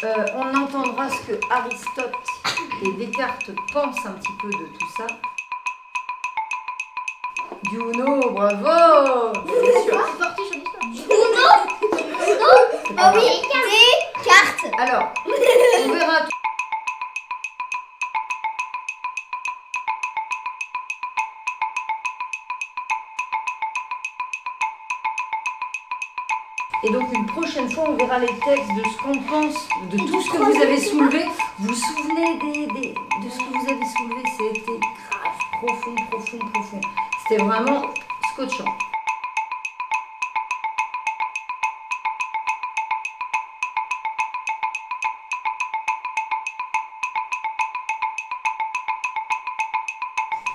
On entendra ce que Aristote et Descartes pensent un petit peu de tout ça. Du Uno, bravo! Bien sûr. Ah oui, des cartes. Alors, on verra. Et donc une prochaine fois, on verra les textes de ce qu'on pense, de tout ce que vous avez soulevé. Vous vous souvenez de ce que vous avez soulevé? C'était grave, profond. C'était vraiment scotchant.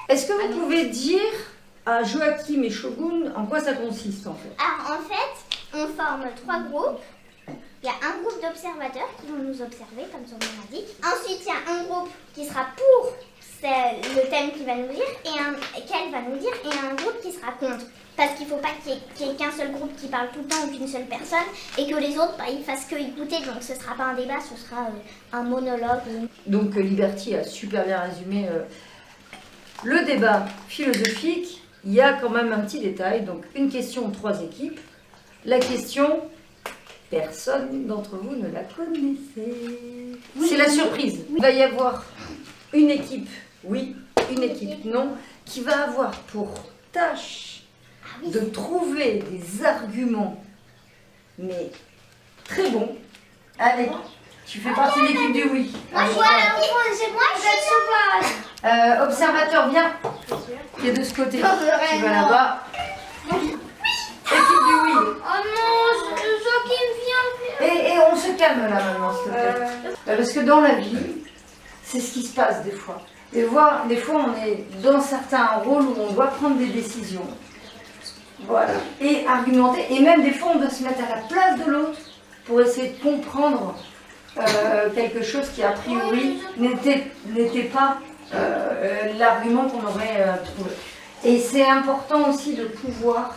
Est-ce que vous pouvez dire à Joachim et Shogun en quoi ça consiste en fait? Alors en fait, on forme 3 groupes. Il y a un groupe d'observateurs qui vont nous observer, comme son nom l'indique. Ensuite, il y a un groupe qui sera pour le thème qu'il va nous dire, qu'elle va nous dire, et un groupe qui sera contre. Parce qu'il ne faut pas qu'il y ait qu'un seul groupe qui parle tout le temps ou qu'une seule personne, et que les autres, ils fassent que écouter. Donc ce ne sera pas un débat, ce sera un monologue. Donc Liberty a super bien résumé le débat philosophique. Il y a quand même un petit détail, donc une question, 3 équipes. La question, personne d'entre vous ne la connaissait. Oui, c'est la surprise. Oui. Il va y avoir une équipe, oui, une équipe, non, qui va avoir pour tâche de trouver des arguments, mais très bons. Allez, tu fais partie de l'équipe du oui. Observateur, viens. Qui est de ce côté. Tu vas là-bas. Équipe du oui. Oh non, Joachim vient. Et on se calme là maintenant, s'il te plaît. Parce que dans la vie, c'est ce qui se passe des fois. Des fois, on est dans certains rôles où on doit prendre des décisions. Voilà. Et argumenter. Et même des fois, on doit se mettre à la place de l'autre pour essayer de comprendre quelque chose qui, a priori, n'était pas l'argument qu'on aurait trouvé. Et c'est important aussi de pouvoir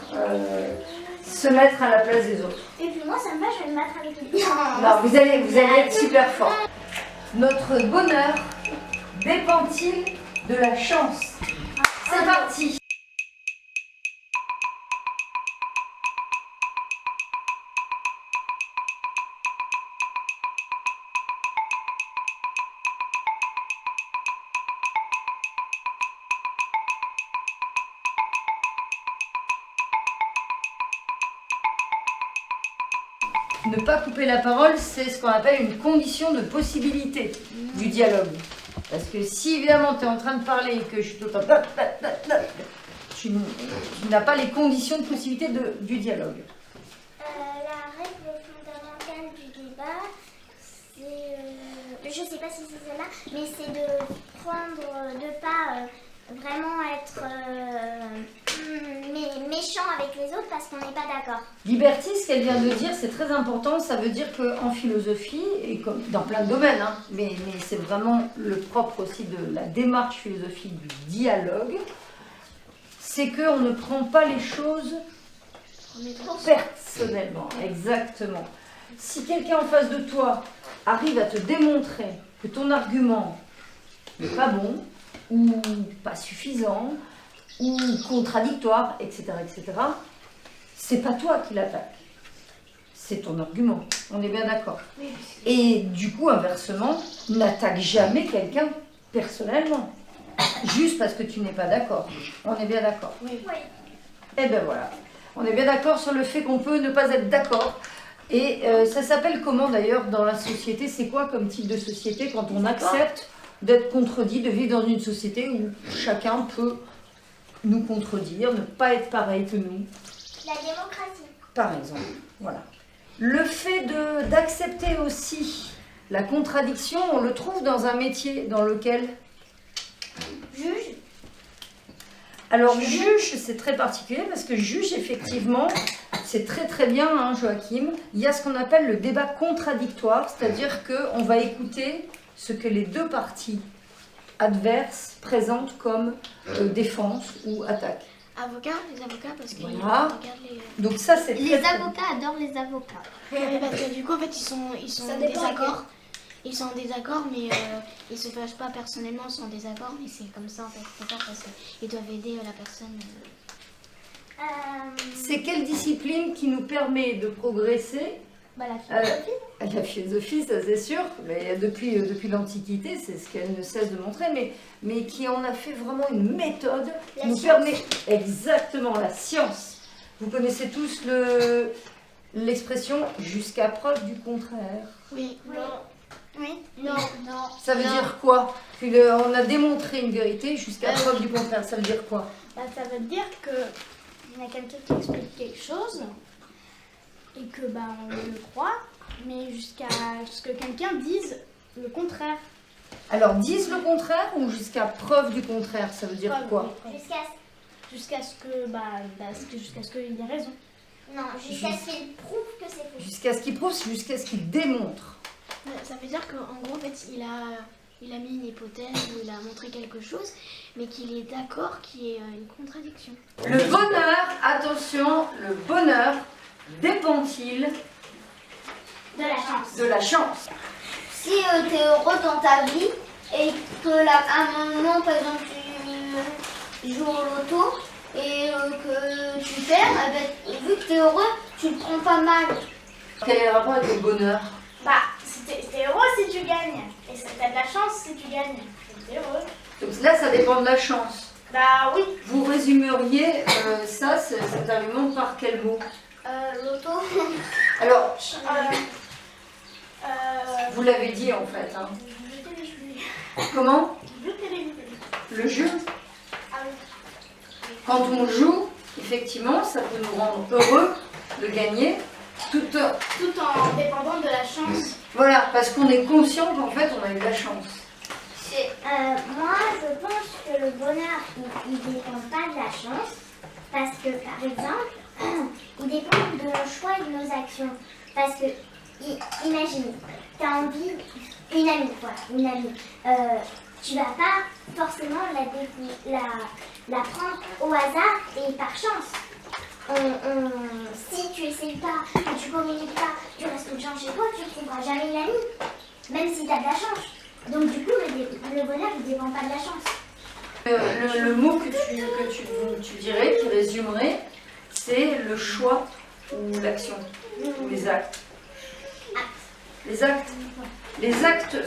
se mettre à la place des autres. Et puis moi, ça me va, je vais me battre avec lui. Non, vous allez être super fort. Notre bonheur dépend-il de la chance? C'est parti. Ne pas couper la parole, c'est ce qu'on appelle une condition de possibilité du dialogue. Parce que si évidemment tu es en train de parler et que je te tu n'as pas les conditions de possibilité du dialogue. La règle fondamentale du débat, c'est, je sais pas si c'est celle-là, mais c'est de pas vraiment être méchant avec les autres parce qu'on n'est pas d'accord. Liberty, ce qu'elle vient de dire, c'est très important. Ça veut dire qu'en philosophie, et comme dans plein de domaines, hein, mais c'est vraiment le propre aussi de la démarche philosophique du dialogue, c'est qu'on ne prend pas les choses personnellement. Exactement. Si quelqu'un en face de toi arrive à te démontrer que ton argument n'est pas bon, ou pas suffisant, ou contradictoire, etc., c'est pas toi qui l'attaque, c'est ton argument. On est bien d'accord. Oui. Et du coup, inversement, n'attaque jamais quelqu'un personnellement, juste parce que tu n'es pas d'accord. On est bien d'accord. Oui. Et bien voilà, on est bien d'accord sur le fait qu'on peut ne pas être d'accord. Et ça s'appelle comment d'ailleurs dans la société? C'est quoi comme type de société quand on accepte d'être contredit, de vivre dans une société où chacun peut nous contredire, ne pas être pareil que nous? La démocratie. Par exemple, voilà. Le fait d'accepter aussi la contradiction, on le trouve dans un métier dans lequel? Juge. Alors juge, c'est très particulier parce que juge, effectivement, c'est très bien, hein, Joachim, il y a ce qu'on appelle le débat contradictoire, c'est-à-dire qu'on va écouter ce que les deux parties adverses présentent comme défense ou attaque. Les avocats, parce qu'ils voilà. regardent les... Donc ça, c'est Les avocats adorent les avocats. Parce que du coup, en fait, ils sont en désaccord. ils sont en désaccord, mais ils se fâchent pas personnellement, ils sont en désaccord, mais c'est comme ça en fait. C'est pas parce qu'ils doivent aider la personne. C'est quelle discipline qui nous permet de progresser? La philosophie. La philosophie, ça c'est sûr, mais depuis l'Antiquité, c'est ce qu'elle ne cesse de montrer, mais qui en a fait vraiment une méthode qui nous permet exactement la science. Vous connaissez tous l'expression jusqu'à preuve du contraire. Oui. Oui. Non. Ça veut dire quoi? On a démontré une vérité jusqu'à preuve du contraire. Ça veut dire quoi? Ça veut dire que il y a quelqu'un qui explique quelque chose et que on le croit, mais jusqu'à ce que quelqu'un dise le contraire. Alors, disent le contraire ou jusqu'à preuve du contraire? Ça veut dire quoi? Jusqu'à ce qu'il ait raison. Non, jusqu'à ce qu'il prouve que c'est faux. Jusqu'à ce qu'il prouve, jusqu'à ce qu'il démontre. Ça veut dire qu'en gros, en fait, il a mis une hypothèse, ou il a montré quelque chose, mais qu'il est d'accord qu'il y ait une contradiction. Le bonheur, attention, le bonheur dépend-il De la chance. de la chance? Si tu es heureux dans ta vie et que à un moment, par exemple, tu joues au loto et que tu perds, vu que tu es heureux, tu le prends pas mal. Quel est le rapport avec le bonheur? Si t'es heureux si tu gagnes, et t'as de la chance si tu gagnes. T'es heureux. Donc là, ça dépend de la chance. Oui. Vous résumeriez cet argument par quel mot? Loto. Alors, vous l'avez dit en fait. Hein. Comment? Le jeu. Quand on joue, effectivement, ça peut nous rendre heureux de gagner, tout en dépendant de la chance. Voilà, parce qu'on est conscient qu'en fait, on a eu de la chance. Moi, je pense que le bonheur, il ne dépend pas de la chance, parce que, par exemple, il dépend de nos choix et de nos actions. Parce que, imagine, tu as envie, une amie, tu vas pas forcément la prendre au hasard et par chance. Si tu essayes pas, que tu communiques pas, tu restes tout le temps chez toi, tu ne trouveras jamais une amie, même si tu as de la chance. Donc du coup, le bonheur ne dépend pas de la chance. Le mot que tu dirais, qui résumerait, c'est le choix ou l'action, ou les actes. Les actes. Les actes.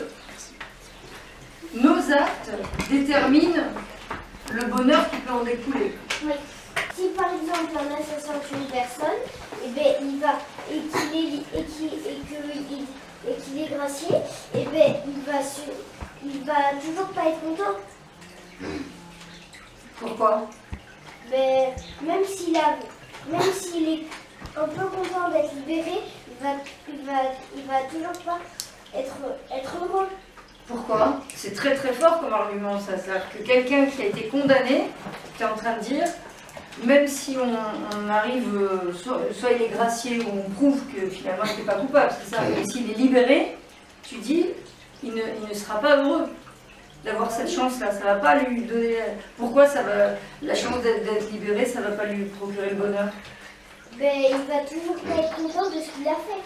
Nos actes déterminent le bonheur qui peut en découler. Oui. Si par exemple un assassin tue une personne, et qu'il est gracié, il va toujours pas être content. Pourquoi? Même s'il est un peu content d'être libéré, il va toujours pas être heureux. Pourquoi? C'est très très fort comme argument ça. C'est-à-dire que quelqu'un qui a été condamné, tu es en train de dire, même si on arrive, soit il est gracié ou on prouve que finalement il n'était pas coupable, c'est ça, mais s'il est libéré, tu dis, il ne sera pas heureux d'avoir cette chance-là, ça ne va pas lui donner... Pourquoi la chance d'être libéré, ça ne va pas lui procurer le bonheur? Il va toujours pas être content de ce qu'il a fait.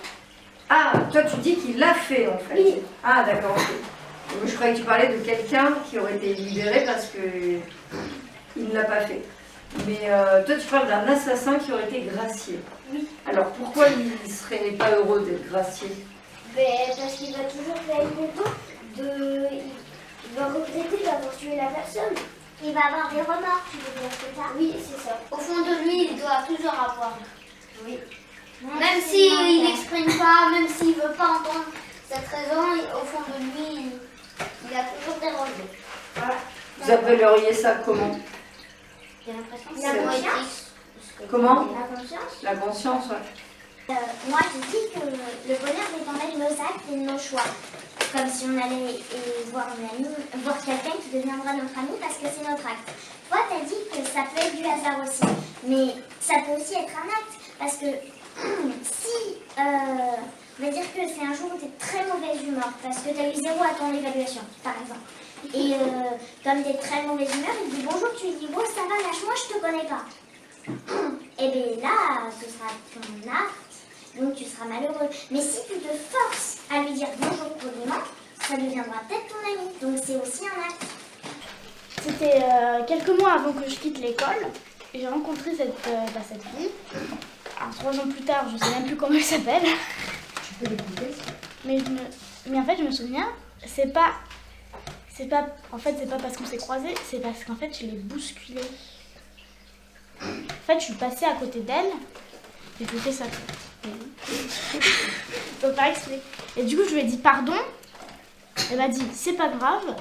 Ah, toi tu dis qu'il l'a fait en fait. Oui. Ah d'accord, ok. Je croyais que tu parlais de quelqu'un qui aurait été libéré parce qu'il ne l'a pas fait. Mais toi, tu parles d'un assassin qui aurait été gracié. Oui. Alors, pourquoi il ne serait pas heureux d'être gracié? Parce qu'il va toujours pas être content il va regretter d'avoir tué la personne. Il va avoir des remords, tu veux dire, c'est ça? Oui, c'est ça. Au fond de lui, il doit toujours avoir. Oui. Même s'il n'exprime pas, même s'il ne veut pas entendre cette raison, au fond de lui, il a toujours des regrets. Voilà. Vous appelleriez ça comment? J'ai l'impression que c'est la conscience. Comment? La conscience. La conscience, ouais. Moi, je dis que le bonheur dépendait de nos actes et de nos choix. Comme si on allait voir quelqu'un qui deviendra notre ami parce que c'est notre acte. Toi, tu as dit que ça peut être du hasard aussi. Mais ça peut aussi être un acte. Parce que si, on va dire que c'est un jour où tu es de très mauvaise humeur parce que tu as eu 0 à ton évaluation, par exemple. Et comme tu es de très mauvaise humeur, il dit bonjour, tu lui dis bon, ça va, lâche-moi, je te connais pas. Et bien là, ce sera ton acte, donc tu seras malheureux. Mais si tu te forces à lui dire bonjour poliment, ça deviendra peut-être ton ami. Donc c'est aussi un acte. C'était quelques mois avant que je quitte l'école. J'ai rencontré cette fille. Alors, 3 ans plus tard, je sais même plus comment elle s'appelle. Tu peux l'écouter. Mais en fait, je me souviens, c'est pas parce qu'on s'est croisés, c'est parce qu'en fait, je l'ai bousculée. En fait, je suis passée à côté d'elle et je lui ai fait ça. Faut pas expliquer. Et du coup, je lui ai dit pardon. Elle m'a dit c'est pas grave.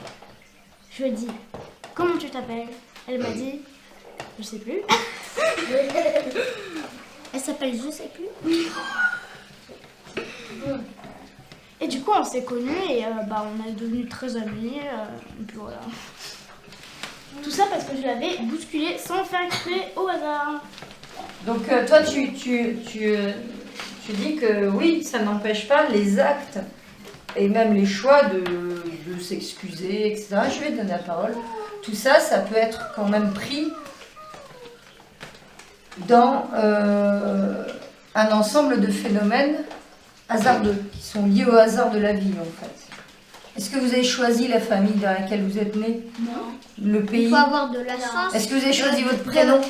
Je lui ai dit comment tu t'appelles? Elle m'a dit je sais plus. Elle s'appelle je sais plus. Et du coup, on s'est connus et on est devenus très amis. Et puis voilà. Tout ça parce que je l'avais bousculée sans faire exprès au hasard. Donc toi, tu dis que oui, ça n'empêche pas les actes et même les choix de s'excuser, etc. Je vais te donner la parole. Tout ça, ça peut être quand même pris dans un ensemble de phénomènes hasardeux, qui sont liés au hasard de la vie, en fait. Est-ce que vous avez choisi la famille dans laquelle vous êtes né? Non. Le pays? Il faut avoir de la chance. Est-ce que vous avez choisi votre prénom?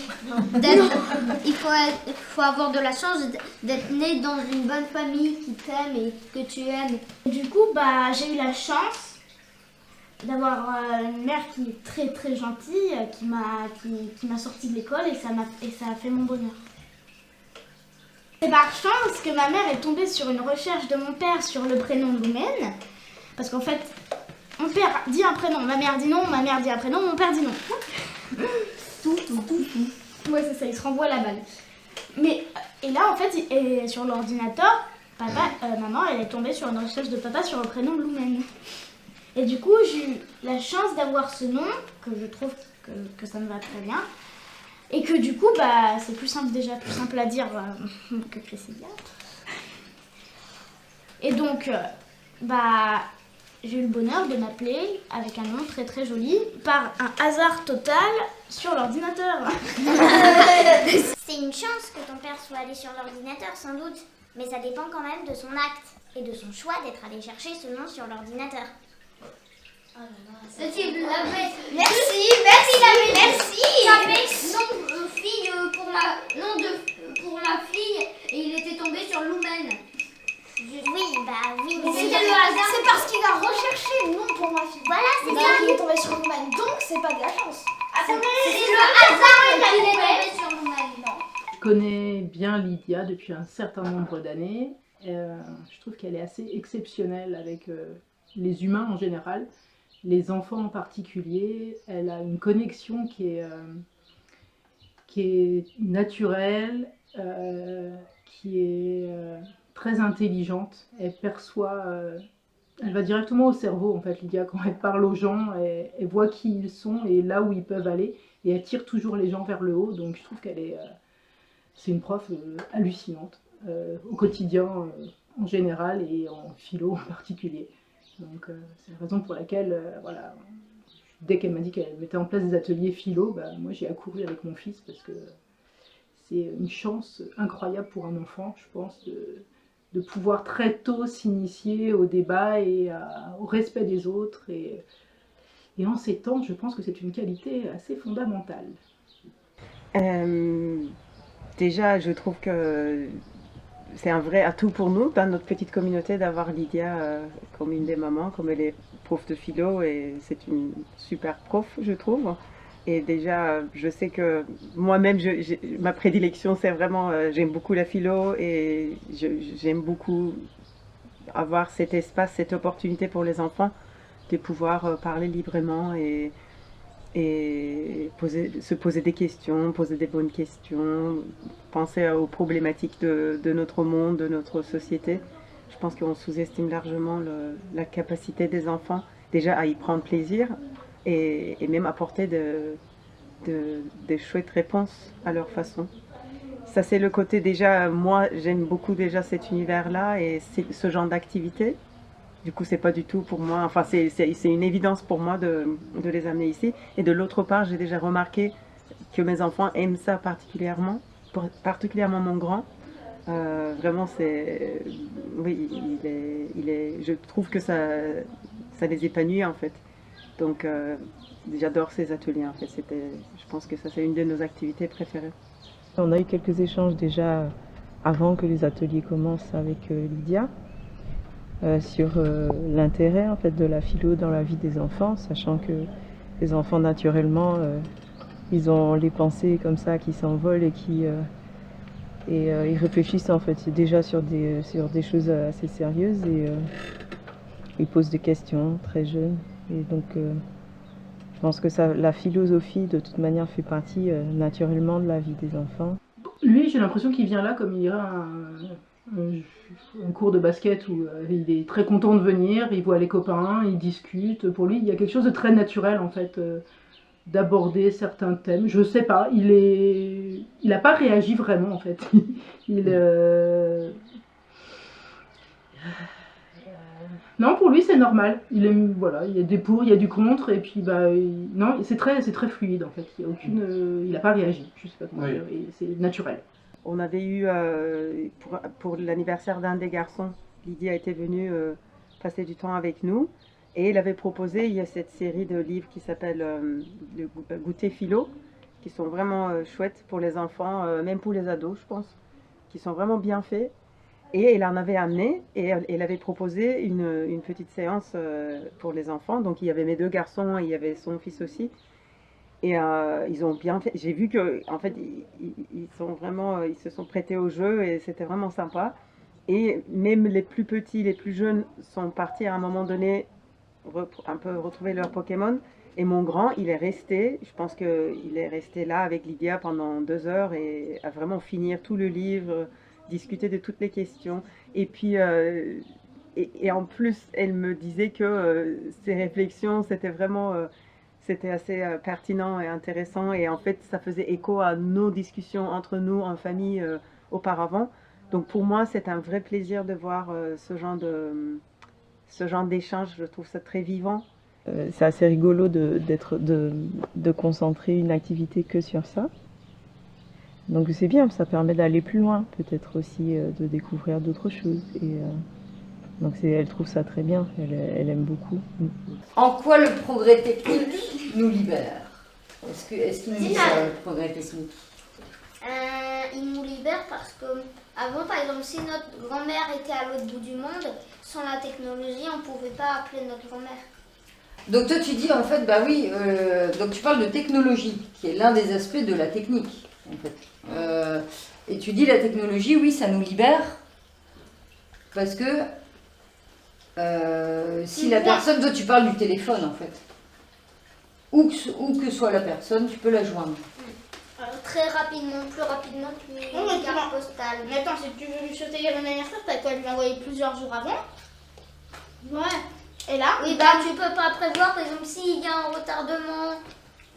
Il faut avoir de la chance d'être né dans une bonne famille qui t'aime et que tu aimes. Et du coup, j'ai eu la chance d'avoir une mère qui est très très gentille, qui m'a sortie de l'école et ça a fait mon bonheur. C'est par chance que ma mère est tombée sur une recherche de mon père sur le prénom Loumen. Parce qu'en fait, mon père dit un prénom, ma mère dit non, ma mère dit un prénom, mon père dit non. Tout. Ouais, c'est ça, il se renvoie la balle. Et là, en fait, sur l'ordinateur, maman, elle est tombée sur une recherche de papa sur le prénom Loumen. Et du coup, j'ai eu la chance d'avoir ce nom, que je trouve que ça me va très bien. Et que du coup, c'est plus simple à dire que Chrysidia. Et donc, j'ai eu le bonheur de m'appeler avec un nom très très joli par un hasard total sur l'ordinateur. C'est une chance que ton père soit allé sur l'ordinateur, sans doute. Mais ça dépend quand même de son acte et de son choix d'être allé chercher ce nom sur l'ordinateur. Merci, merci. Nom fille pour ma fille et il était tombé sur Loumen. Oui. C'était le hasard. C'est parce qu'il a recherché le nom pour ma fille. Voilà, c'est ça. Il est tombé sur Loumen, donc c'est pas de la chance. C'est le hasard qu'il est tombé sur Loumen. Non. Je connais bien Lydia depuis un certain nombre d'années. Je trouve qu'elle est assez exceptionnelle avec les humains en général. Les enfants en particulier, elle a une connexion qui est naturelle, qui est très intelligente. Elle perçoit, elle va directement au cerveau en fait, Lydia, quand elle parle aux gens, elle voit qui ils sont et là où ils peuvent aller, et elle tire toujours les gens vers le haut. Donc je trouve c'est une prof hallucinante au quotidien en général et en philo en particulier. Donc c'est la raison pour laquelle, dès qu'elle m'a dit qu'elle mettait en place des ateliers philo, moi j'ai accouru avec mon fils parce que c'est une chance incroyable pour un enfant, je pense, de pouvoir très tôt s'initier au débat et au respect des autres. Et en ces temps, je pense que c'est une qualité assez fondamentale. Déjà, je trouve que c'est un vrai atout pour nous, dans notre petite communauté, d'avoir Lydia comme une des mamans, comme elle est prof de philo, et c'est une super prof, je trouve. Et déjà, je sais que moi-même, ma prédilection, c'est vraiment, j'aime beaucoup la philo, et j'aime beaucoup avoir cet espace, cette opportunité pour les enfants de pouvoir parler librement et se poser des questions, poser des bonnes questions, penser aux problématiques de notre monde, de notre société. Je pense qu'on sous-estime largement la capacité des enfants déjà à y prendre plaisir et même apporter des chouettes réponses à leur façon. Ça, c'est le côté déjà, moi j'aime beaucoup déjà cet univers-là et ce genre d'activité. Du coup, c'est pas du tout pour moi, enfin c'est une évidence pour moi de les amener ici. Et de l'autre part, j'ai déjà remarqué que mes enfants aiment ça particulièrement mon grand. Vraiment, oui, je trouve que ça les épanouit en fait. Donc j'adore ces ateliers en fait. Je pense que ça c'est une de nos activités préférées. On a eu quelques échanges déjà avant que les ateliers commencent avec Lydia sur l'intérêt en fait de la philo dans la vie des enfants, sachant que les enfants naturellement ils ont les pensées comme ça qui s'envolent et ils réfléchissent en fait déjà sur des choses assez sérieuses et ils posent des questions très jeunes et donc je pense que la philosophie de toute manière fait partie naturellement de la vie des enfants. Lui, j'ai l'impression qu'il vient là comme il irait à un cours de basket où il est très content de venir, il voit les copains, il discute. Pour lui, il y a quelque chose de très naturel en fait, d'aborder certains thèmes. Je sais pas, il n'a pas réagi vraiment en fait. Non, pour lui c'est normal. Voilà, il y a des pour, il y a du contre, et puis non, c'est très fluide en fait. Il n'a pas réagi. Je sais pas comment dire. Et c'est naturel. On avait eu pour l'anniversaire d'un des garçons, Lydia était venue passer du temps avec nous, et il avait proposé, il y a cette série de livres qui s'appelle le Goûter philo, qui sont vraiment chouettes pour les enfants, même pour les ados je pense, qui sont vraiment bien faits. Et il en avait amené et il avait proposé une petite séance pour les enfants. Donc il y avait mes 2 garçons et il y avait son fils aussi. Et ils ont bien fait. J'ai vu que en fait ils se sont prêtés au jeu et c'était vraiment sympa. Et même les plus petits, les plus jeunes sont partis à un moment donné un peu retrouver leur Pokémon. Et mon grand, il est resté. Je pense qu'il est resté là avec Lydia pendant 2 heures et à vraiment finir tout le livre. Discuter de toutes les questions et puis et en plus elle me disait que ses réflexions c'était assez pertinent et intéressant et en fait ça faisait écho à nos discussions entre nous en famille auparavant. Donc pour moi c'est un vrai plaisir de voir ce genre d'échange. Je trouve ça très vivant. C'est assez rigolo de concentrer une activité que sur ça. Donc c'est bien, ça permet d'aller plus loin, peut-être aussi de découvrir d'autres choses. Et donc elle trouve ça très bien, elle aime beaucoup. En quoi le progrès technique nous libère? Est-ce qu'il nous libère le progrès technique? Il nous libère parce que avant, par exemple, si notre grand-mère était à l'autre bout du monde, sans la technologie, on ne pouvait pas appeler notre grand-mère. Donc toi tu dis en fait, bah oui, donc tu parles de technologie, qui est l'un des aspects de la technique. En fait. Et tu dis la technologie, oui, ça nous libère parce que si la personne, toi tu parles du téléphone en fait, où que soit la personne, tu peux la joindre. Très rapidement, plus rapidement qu'une carte postale. Mais attends, si tu veux lui souhaiter un anniversaire, t'as qu'à lui envoyer plusieurs jours avant. Ouais. Et là, oui, tu peux pas prévoir, par exemple, s'il y a un retardement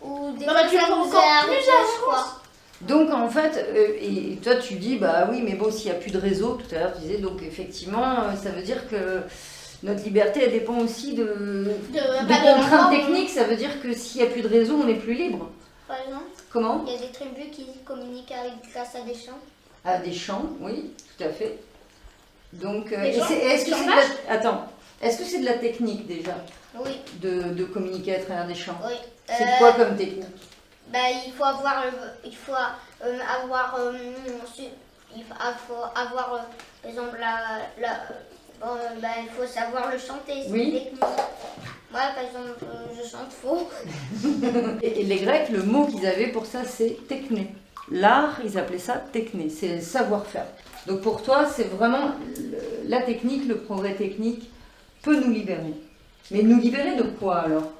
ou des tu l'envoies encore plus avant. Donc en fait, et toi tu dis, bah oui, mais bon, s'il n'y a plus de réseau, tout à l'heure tu disais, donc effectivement, ça veut dire que notre liberté, elle dépend aussi de contraintes techniques, ça veut dire que s'il n'y a plus de réseau, on n'est plus libre. Par exemple, comment? Il y a des tribus qui communiquent grâce à des chants. À des chants, oui, tout à fait. Donc, est-ce que c'est de la technique déjà? Oui. De communiquer à travers des chants? Oui. C'est quoi comme technique? Il faut avoir par exemple il faut savoir le chanter, c'est oui. technique. Moi par exemple je chante faux. Et les Grecs, le mot qu'ils avaient pour ça c'est techné. L'art, ils appelaient ça techné, c'est le savoir-faire. Donc pour toi c'est vraiment la technique, le progrès technique peut nous libérer. Mais nous libérer de quoi alors?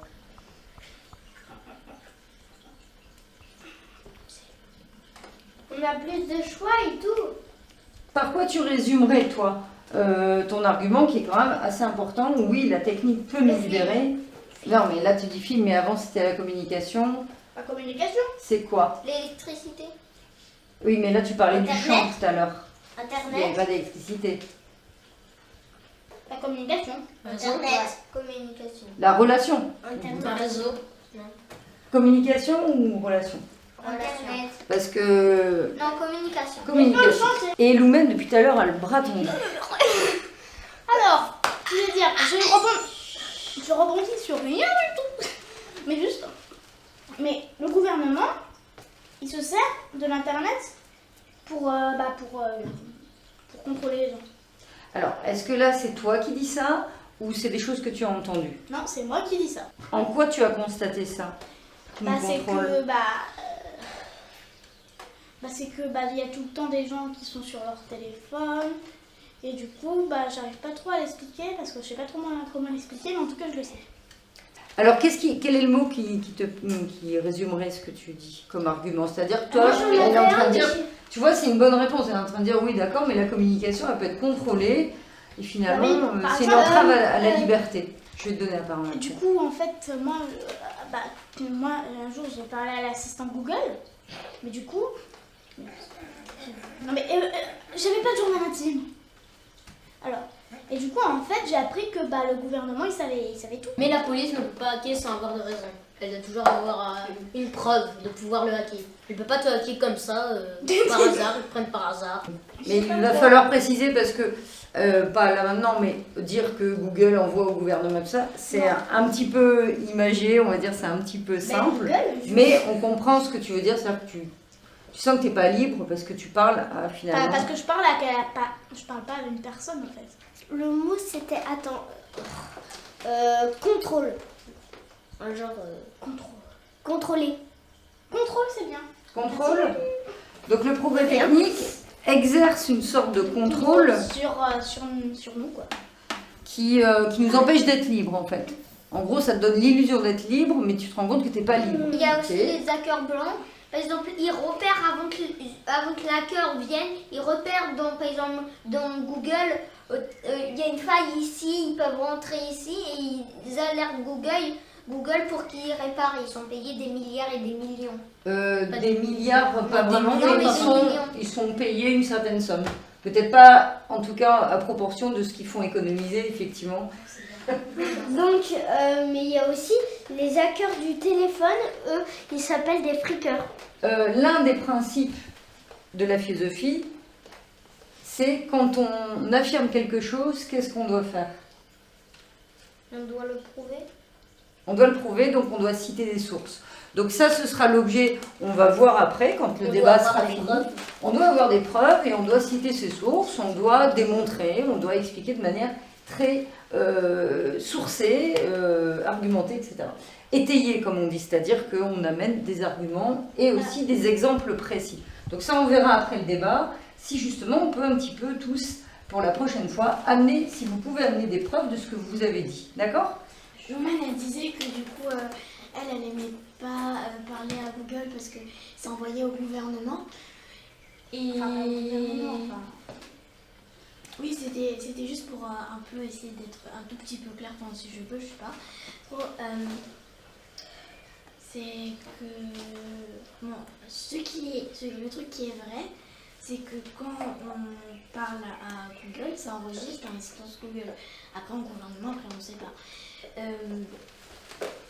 On a plus de choix et tout. Par quoi tu résumerais, toi, ton argument qui est quand même assez important? Oui, la technique peut nous libérer. Non, mais là, tu dis film, mais avant, c'était la communication. La communication? C'est quoi? L'électricité. Oui, mais là, tu parlais Internet. du chant tout à l'heure. Internet. Il n'y avait pas d'électricité. La communication. Internet. Communication. La relation. Internet. Réseau. Communication ou relation? Internet. Parce que... Non, communication. Communication. Et Loumen, depuis tout à l'heure, a le bras tendu. Alors, je vais dire, je vais répondre. je rebondis sur rien du tout. Mais le gouvernement, il se sert de l'internet pour contrôler les gens. Alors, est-ce que là, c'est toi qui dis ça ou c'est des choses que tu as entendues? Non, c'est moi qui dis ça. En quoi tu as constaté ça? Nous C'est contrôle. que il y a tout le temps des gens qui sont sur leur téléphone et du coup j'arrive pas trop à l'expliquer parce que je sais pas trop comment l'expliquer, mais en tout cas je le sais. Alors, quel est le mot qui résumerait ce que tu dis comme argument? C'est-à-dire que toi, Moi, j'en elle est en avais train un, de dire, mais tu vois, c'est une bonne réponse. Elle est en train de dire oui, d'accord, mais la communication, elle peut être contrôlée et finalement, Ah oui, par c'est une exemple, entrave à la liberté. Je vais te donner la parole. Du coup en fait moi un jour j'ai parlé à l'assistant Google, mais du coup j'avais pas de journal intime. Alors, et du coup en fait j'ai appris que le gouvernement il savait tout. Mais la police ne peut pas hacker sans avoir de raison. Elle doit toujours avoir une preuve de pouvoir le hacker. Elle ne peut pas te hacker comme ça, par hasard, ils te prennent par hasard. Mais il va falloir préciser parce que, pas là maintenant, mais dire que Google envoie au gouvernement tout ça, c'est un petit peu imagé, on va dire, c'est un petit peu simple. Mais on comprend ce que tu veux dire, c'est-à-dire que tu sens que tu n'es pas libre parce que tu parles à finalement. Parce que je parle pas à une personne en fait. le mot c'était contrôle. Un genre contrôler. Contrôle c'est bien. Contrôle. Donc le progrès technique exerce une sorte de contrôle Sur nous quoi. qui nous empêche d'être libre en fait. En gros, ça te donne l'illusion d'être libre, mais tu te rends compte que tu n'es pas libre. Il y a aussi Ok. les hackers blancs. Par exemple, ils repèrent avant que l'hacker vienne, ils repèrent par exemple dans Google, il y a une faille ici, ils peuvent rentrer ici et ils alertent Google pour qu'ils réparent. Ils sont payés des milliards et des millions. Des milliards, pas Des vraiment, millions, mais mais des millions. ils sont payés une certaine somme. Peut-être pas, en tout cas, à proportion de ce qu'ils font économiser, effectivement. Donc, mais il y a aussi les hackers du téléphone, eux, ils s'appellent des freakers. L'un des principes de la philosophie, c'est quand on affirme quelque chose, qu'est-ce qu'on doit faire? On doit le prouver. On doit le prouver, donc on doit citer des sources. Donc ça, ce sera l'objet, on va voir après, quand le débat sera fini. On doit avoir des preuves et on doit citer ces sources, on doit démontrer, on doit expliquer de manière très sourcée, argumentée, etc. Étayée, comme on dit, c'est-à-dire qu'on amène des arguments et aussi des exemples précis. Donc ça, on verra après le débat, si justement on peut un petit peu tous, pour la prochaine fois, amener, si vous pouvez amener des preuves de ce que vous avez dit. D'accord ? Joman, elle disait que du coup, elle aimait pas parler à Google parce que c'est envoyé au gouvernement. Et... Oui, c'était juste pour un peu essayer d'être un tout petit peu clair, enfin, si je peux, je sais pas. C'est que... Bon, le truc qui est vrai, c'est que quand on parle à Google, ça enregistre un instance Google. Après, au gouvernement, après, on ne sait pas.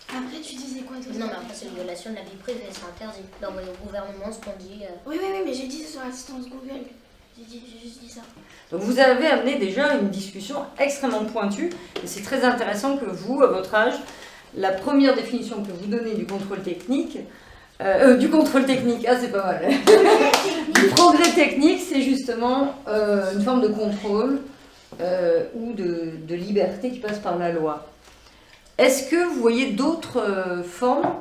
Après, tu disais quoi toi? Non, mais après, c'est une violation de la vie privée, c'est interdit d'envoyer au gouvernement ce qu'on dit. Oui, mais j'ai dit sur l'assistance Google. J'ai juste dit ça. Donc vous avez amené déjà une discussion extrêmement pointue et c'est très intéressant que vous, à votre âge, la première définition que vous donnez du contrôle technique, c'est pas mal. Du progrès technique, c'est justement une forme de contrôle ou de liberté qui passe par la loi. Est-ce que vous voyez d'autres formes,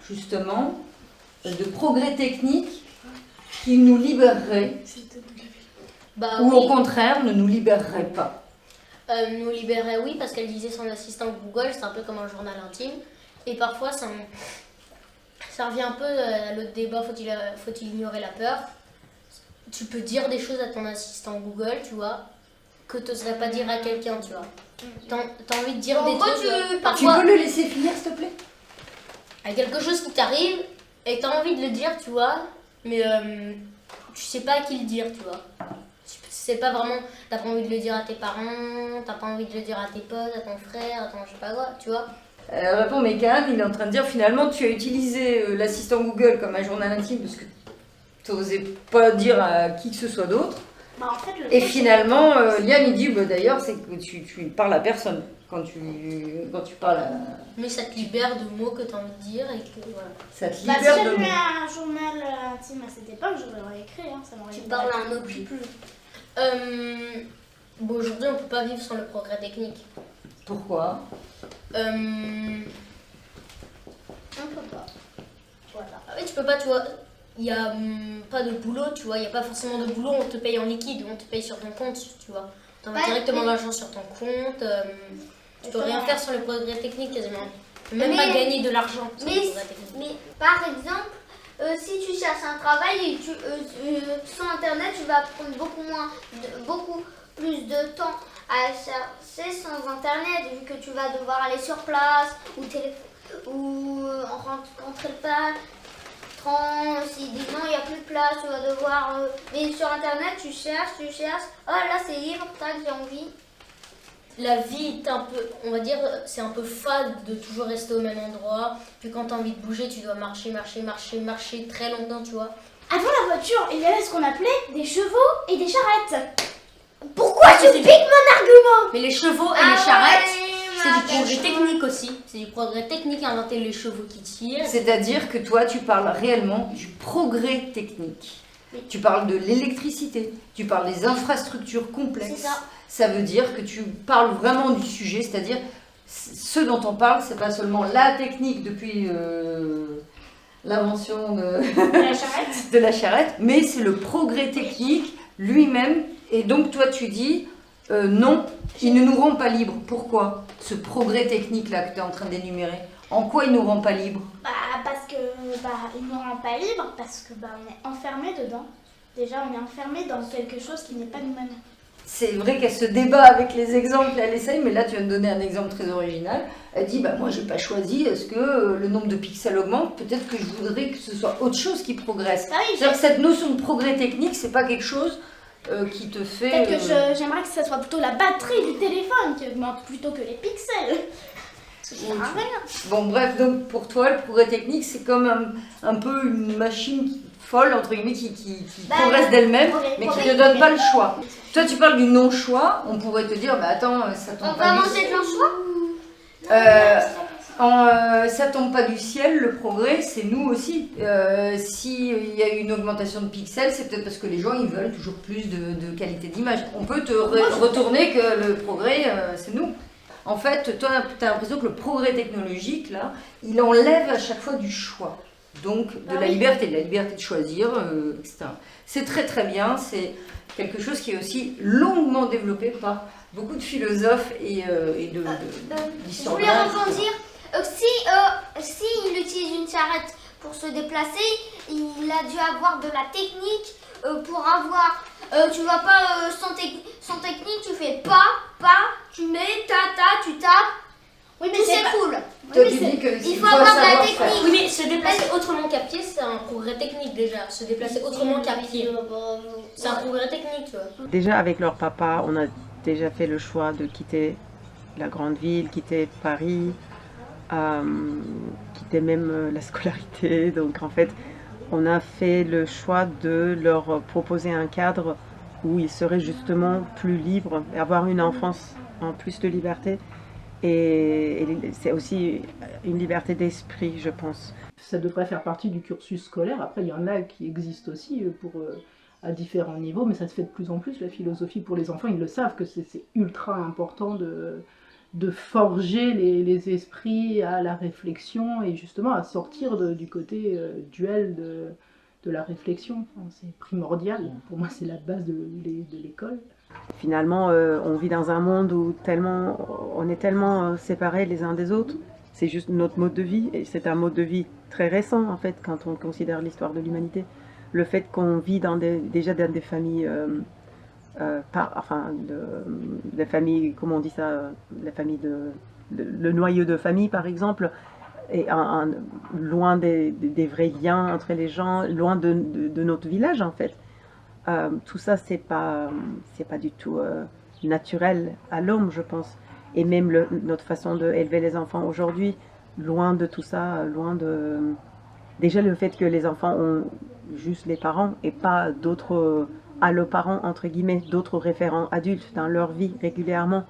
justement, de progrès technique qui nous libéreraient Bah, ou oui. au contraire ne nous libéreraient pas? Nous libérer, oui, parce qu'elle disait son assistant Google, c'est un peu comme un journal intime. Et parfois, ça revient un peu à l'autre débat, faut-il ignorer la peur? Tu peux dire des choses à ton assistant Google, tu vois, que tu n'oserais pas dire à quelqu'un, tu vois. T'as envie de dire des trucs, Tu parfois, peux le laisser finir, s'il te plaît? à quelque chose qui t'arrive, et t'as envie de le dire, tu vois, mais tu sais pas à qui le dire, tu vois. C'est pas vraiment, t'as pas envie de le dire à tes parents, t'as pas envie de le dire à tes potes, à ton frère, à ton je sais pas quoi, tu vois. Répond Mécan, il est en train de dire finalement tu as utilisé l'assistant Google comme un journal intime parce que tu n'osais pas dire à qui que ce soit d'autre. En fait, Et finalement, Liam il dit d'ailleurs c'est que tu parles à personne. quand tu parles à... Mais ça te libère de mots que tu as envie de dire et que voilà. Ça te Bah, si libère de j'avais mots. un journal intime à cette époque, j'aurais écrit, hein, ça m'aurait Tu libéré. parles à un objet. Bon, aujourd'hui, on ne peut pas vivre sans le progrès technique. Pourquoi? On peut pas. Voilà. Ah oui, tu peux pas, tu vois. Il n'y a pas de boulot, tu vois. Il n'y a pas forcément de boulot, on te paye en liquide, on te paye sur ton compte, tu vois. Tu envoies Ouais, directement mais- l'argent sur ton compte. Tu peux rien faire sans le progrès technique quasiment. Même Mais- pas gagner de l'argent sans mais- le progrès technique. Mais par exemple, si tu cherches un travail et sur internet, tu vas prendre beaucoup plus de temps à chercher sans internet, vu que tu vas devoir aller sur place ou rentrer le patron. S'il dit non, il n'y a plus de place, tu vas devoir. Mais sur internet, tu cherches. Oh là, c'est libre, tac, j'ai envie. La vie est un peu, on va dire, c'est un peu fade de toujours rester au même endroit. Puis quand tu as envie de bouger, tu dois marcher très longtemps, tu vois. Avant la voiture, il y avait ce qu'on appelait des chevaux et des charrettes. Pourquoi tu piques mon argument? Mais les chevaux et Ah les charrettes, ouais, c'est du mais progrès attends. technique aussi. C'est du progrès technique à inventer les chevaux qui tirent. C'est-à-dire que toi, tu parles réellement du progrès technique. Tu parles de l'électricité, tu parles des infrastructures complexes. C'est ça. Ça veut dire que tu parles vraiment du sujet, c'est-à-dire ce dont on parle, c'est pas seulement la technique depuis l'invention La charrette. de la charrette, mais c'est le progrès technique lui-même. Et donc toi, tu dis non, ils ne nous rendent pas libres. Pourquoi? Ce progrès technique-là que tu es en train d'énumérer, en quoi il nous rend pas libres? Parce que il ne nous rend pas libres, parce que on est enfermé dedans. Déjà, on est enfermé dans quelque chose qui n'est pas nous-mêmes. C'est vrai qu'elle se débat avec les exemples, elle essaye, mais là tu viens de donner un exemple très original. Elle dit, moi j'ai pas choisi, est-ce que le nombre de pixels augmente? Peut-être que je voudrais que ce soit autre chose qui progresse. Ah oui, C'est-à-dire que cette notion de progrès technique, c'est pas quelque chose qui te fait... peut-être que j'aimerais que ce soit plutôt la batterie du téléphone qui augmente plutôt que les pixels. Ça sert à rien. Bon bref, donc pour toi, le progrès technique, c'est comme un peu une machine folle, entre guillemets, qui progresse d'elle-même, mais qui ne te donne pas le choix. Toi, tu parles du non-choix, on pourrait te dire, attends, ça On tombe va pas du manger de l'anchois? ça tombe pas du ciel, le progrès, c'est nous aussi. S'il y a une augmentation de pixels, c'est peut-être parce que les gens, ils veulent toujours plus de qualité d'image. On peut te retourner que le progrès, c'est nous. En fait, toi, tu as l'impression que le progrès technologique, là, il enlève à chaque fois du choix. Donc, de la liberté de choisir, etc. C'est très très bien, c'est quelque chose qui est aussi longuement développé par beaucoup de philosophes et Je d'historiens. voulais rebondir. Si il utilise une charrette pour se déplacer, il a dû avoir de la technique pour avoir. Tu vas pas sans technique, tu fais pas, tu mets, tu tapes. Oui, mais Tout c'est pas... s'écoule. Toi, tu dis que Il faut avoir de la savoir technique. faire. Oui, mais se déplacer autrement qu'à pied, c'est un progrès technique déjà. Se déplacer autrement qu'à pied, c'est un progrès technique, tu vois. Déjà avec leur papa, on a déjà fait le choix de quitter la grande ville, quitter Paris, quitter même la scolarité. Donc en fait, on a fait le choix de leur proposer un cadre où ils seraient justement plus libres, et avoir une enfance en plus de liberté. Et c'est aussi une liberté d'esprit, je pense. Ça devrait faire partie du cursus scolaire. Après, il y en a qui existent aussi à différents niveaux, mais ça se fait de plus en plus, la philosophie pour les enfants. Ils le savent que c'est ultra important de forger les esprits à la réflexion et justement à sortir du côté duel de la réflexion. Enfin, c'est primordial. Pour moi, c'est la base de l'école. Finalement, on vit dans un monde où on est tellement séparés les uns des autres. C'est juste notre mode de vie, et c'est un mode de vie très récent en fait, quand on considère l'histoire de l'humanité. Le fait qu'on vit déjà dans des familles, des familles, comment on dit ça, la famille le noyau de famille par exemple, et loin des vrais liens entre les gens, loin de notre village en fait. Tout ça, c'est pas du tout naturel à l'homme, je pense. Et même notre façon d'élever les enfants aujourd'hui, loin de tout ça, déjà le fait que les enfants ont juste les parents et pas d'autres alloparents, entre guillemets, d'autres référents adultes dans leur vie régulièrement.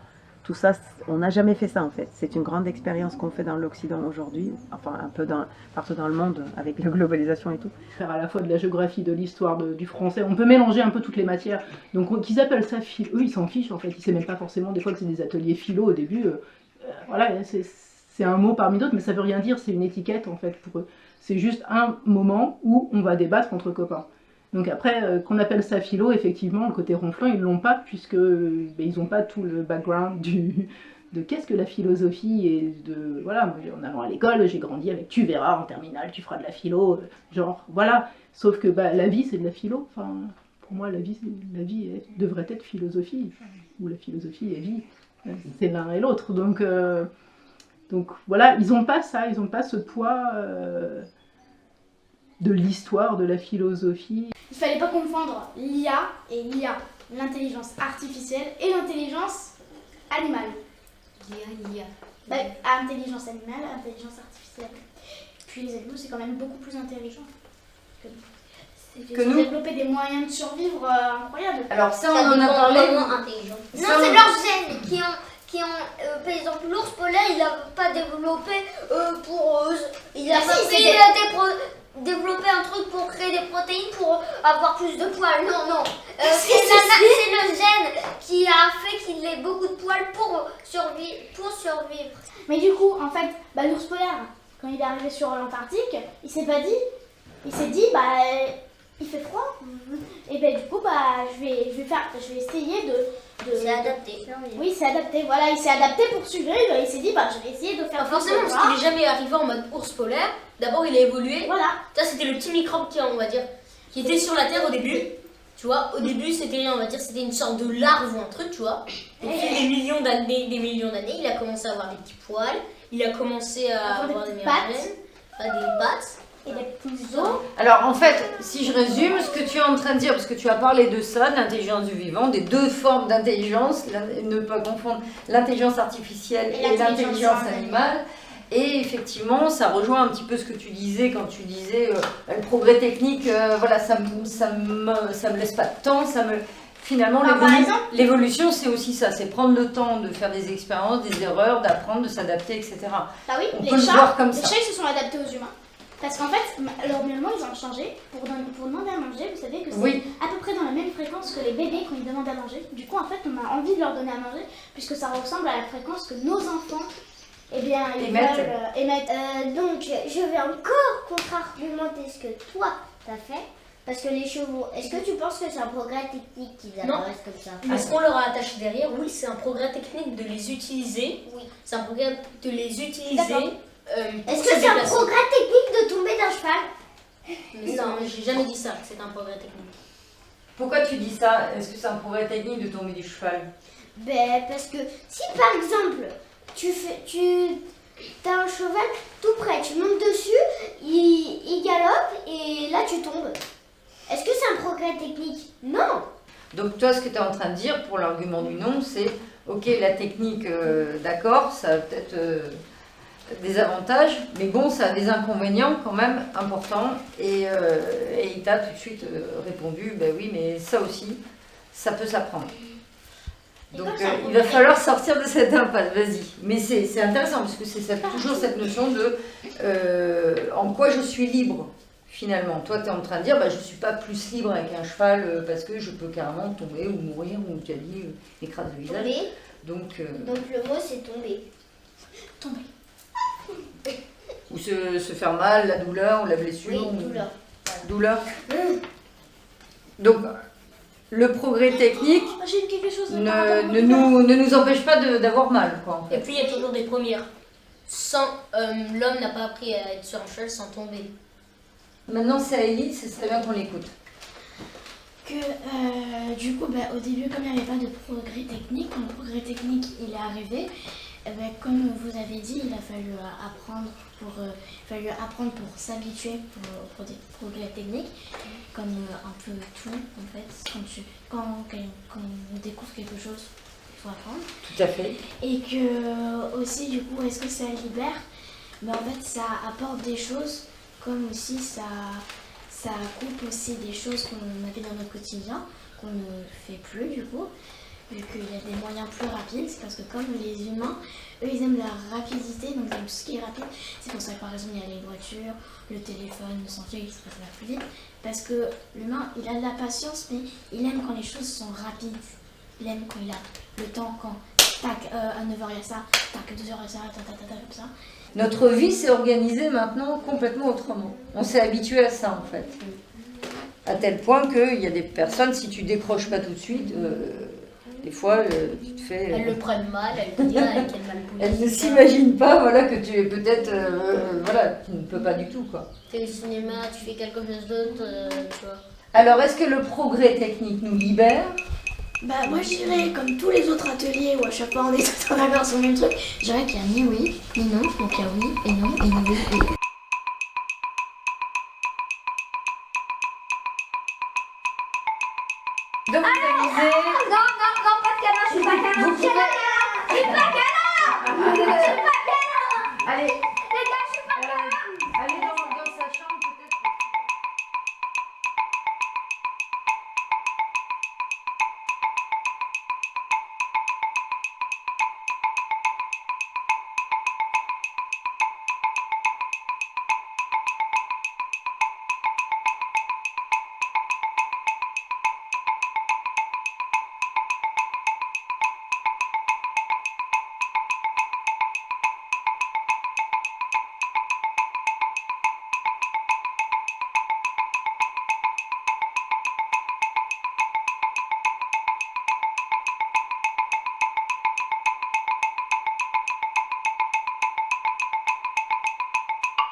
tout ça, on n'a jamais fait ça en fait. C'est une grande expérience qu'on fait dans l'Occident aujourd'hui, enfin un peu partout dans le monde avec la globalisation et tout. Faire à la fois de la géographie, de l'histoire, du français, on peut mélanger un peu toutes les matières. Donc qu'ils appellent ça philo, eux ils s'en fichent en fait, ils ne savent même pas forcément des fois que c'est des ateliers philo au début. Voilà, c'est un mot parmi d'autres, mais ça veut rien dire, c'est une étiquette en fait pour eux. C'est juste un moment où on va débattre entre copains. Donc après, qu'on appelle ça philo, effectivement, le côté ronflant, ils l'ont pas, puisque ils n'ont pas tout le background de qu'est-ce que la philosophie et de... Voilà, moi, en allant à l'école, j'ai grandi avec tu verras en terminale, tu feras de la philo, genre, voilà. Sauf que la vie, c'est de la philo. Enfin, pour moi, la vie devrait être philosophie, ou la philosophie est vie. C'est l'un et l'autre. Donc voilà, ils n'ont pas ça, ils n'ont pas ce poids de l'histoire, de la philosophie. Il fallait pas confondre l'IA et l'IA, l'intelligence artificielle et l'intelligence animale. L'IA. Intelligence animale, intelligence artificielle. Puis les animaux, c'est quand même beaucoup plus intelligent que nous. Développer des moyens de survivre incroyables. Alors ça, on en a parlé. Non, c'est leurs gènes qui ont par exemple, l'ours polaire, il n'a pas développé il a développé un truc pour créer des protéines pour avoir plus de poils. Non. C'est le gène qui a fait qu'il ait beaucoup de poils pour survivre. Mais du coup, en fait, l'ours polaire, quand il est arrivé sur l'Antarctique, il s'est dit, il fait froid. Et du coup, je vais essayer de... C'est adapté. Oui, c'est adapté. Voilà, il s'est adapté pour survivre. Il s'est dit, je vais essayer de faire... Forcément, parce qu'il n'est jamais arrivé en mode ours polaire. D'abord, il a évolué. Voilà. Ça, c'était le petit microbe qui, on va dire, qui était sur la Terre au début. Tu vois, au début, c'était une sorte de larve ou un truc, tu vois. Et puis, des millions d'années, il a commencé à avoir des petits poils. Il a commencé à avoir des pattes. Des pattes. Et des petits os. Alors en fait, si je résume ce que tu es en train de dire, parce que tu as parlé de ça, de l'intelligence du vivant, des deux formes d'intelligence, ne pas confondre l'intelligence artificielle et l'intelligence animale. Et effectivement, ça rejoint un petit peu ce que tu disais quand tu disais le progrès technique, voilà, ça me laisse pas de temps, Finalement, l'évolution, c'est aussi ça, c'est prendre le temps de faire des expériences, des erreurs, d'apprendre, de s'adapter, etc. On peut le voir comme ça. Les chats, ils se sont adaptés aux humains. Parce qu'en fait, normalement, ils ont changé pour demander à manger. Vous savez que c'est à peu près dans la même fréquence que les bébés quand ils demandent à manger. Du coup, en fait, on a envie de leur donner à manger puisque ça ressemble à la fréquence que nos enfants ils veulent émettre. Donc, je vais encore contre-argumenter ce que toi, t'as fait. Parce que les chevaux, est-ce que tu penses que c'est un progrès technique qu'ils apparaissent comme ça? Est-ce qu'on leur a attaché derrière? Oui, c'est un progrès technique de les utiliser. Oui. C'est un progrès de les utiliser. Est-ce que c'est un progrès technique de tomber d'un cheval? Non, j'ai jamais dit ça, que c'est un progrès technique. Pourquoi tu dis ça? Est-ce que c'est un progrès technique de tomber du cheval? Parce que si par exemple, t'as un cheval tout près, tu montes dessus, il galope et là tu tombes. Est-ce que c'est un progrès technique? Non. Donc toi, ce que tu es en train de dire pour l'argument du non, c'est ok, la technique, d'accord, ça a peut-être des avantages, mais bon, ça a des inconvénients quand même importants. Et il t'a tout de suite répondu, ben oui, mais ça aussi, ça peut s'apprendre. Donc il va falloir sortir de cette impasse, vas-y. Mais c'est intéressant parce que c'est toujours cette notion de en quoi je suis libre. Finalement, toi, tu es en train de dire, je ne suis pas plus libre avec un cheval parce que je peux carrément tomber ou mourir, ou tu as dit, écraser le visage. Donc le mot, c'est tomber. Tomber. Ou se faire mal, la douleur, ou la blessure. Oui, douleur. Douleur. Donc, le progrès technique ne nous empêche pas d'avoir mal, quoi. Et puis, il y a toujours des premières. L'homme n'a pas appris à être sur un cheval sans tomber. Maintenant, c'est à Ellie, c'est très bien qu'on l'écoute. Du coup, au début, comme il n'y avait pas de progrès technique, quand le progrès technique il est arrivé, comme vous avez dit, il a fallu apprendre pour s'habituer pour des progrès techniques, comme un peu tout en fait. Quand on découvre quelque chose, il faut apprendre. Tout à fait. Et que aussi, du coup, est-ce que ça libère? En fait, ça apporte des choses. Comme aussi ça coupe aussi des choses qu'on avait dans notre quotidien, qu'on ne fait plus du coup. vu qu'il y a des moyens plus rapides. C'est parce que comme les humains, eux ils aiment la rapidité, donc ils aiment tout ce qui est rapide. C'est pour ça que par exemple il y a les voitures, le téléphone, le sentier qui se passe là plus vite. Parce que l'humain il a de la patience, mais il aime quand les choses sont rapides. Il aime quand il a le temps, quand tac, à 9h il y a ça, tac, à 2h il y a ça, comme ça. Notre vie s'est organisée maintenant complètement autrement. On s'est habitué à ça en fait. À tel point qu'il y a des personnes, si tu décroches pas tout de suite, des fois tu te fais... Elles le prennent mal, elles te disent qu'elles mal poussent. Elles ne s'imaginent pas voilà, que tu es peut-être... voilà, tu ne peux pas du tout quoi. Tu es au cinéma, tu fais quelque chose d'autre, tu vois. Alors est-ce que le progrès technique nous libère? Bah moi je dirais comme tous les autres ateliers où à chaque fois on est tous en accord sur le même truc, je dirais qu'il y a ni oui, ni non, donc il y a oui et non et ni oui et non. Donc vous avisez... Non, pas de câlin, je suis pas câlin. Vous pouvez... Je suis pas câlin. Allez,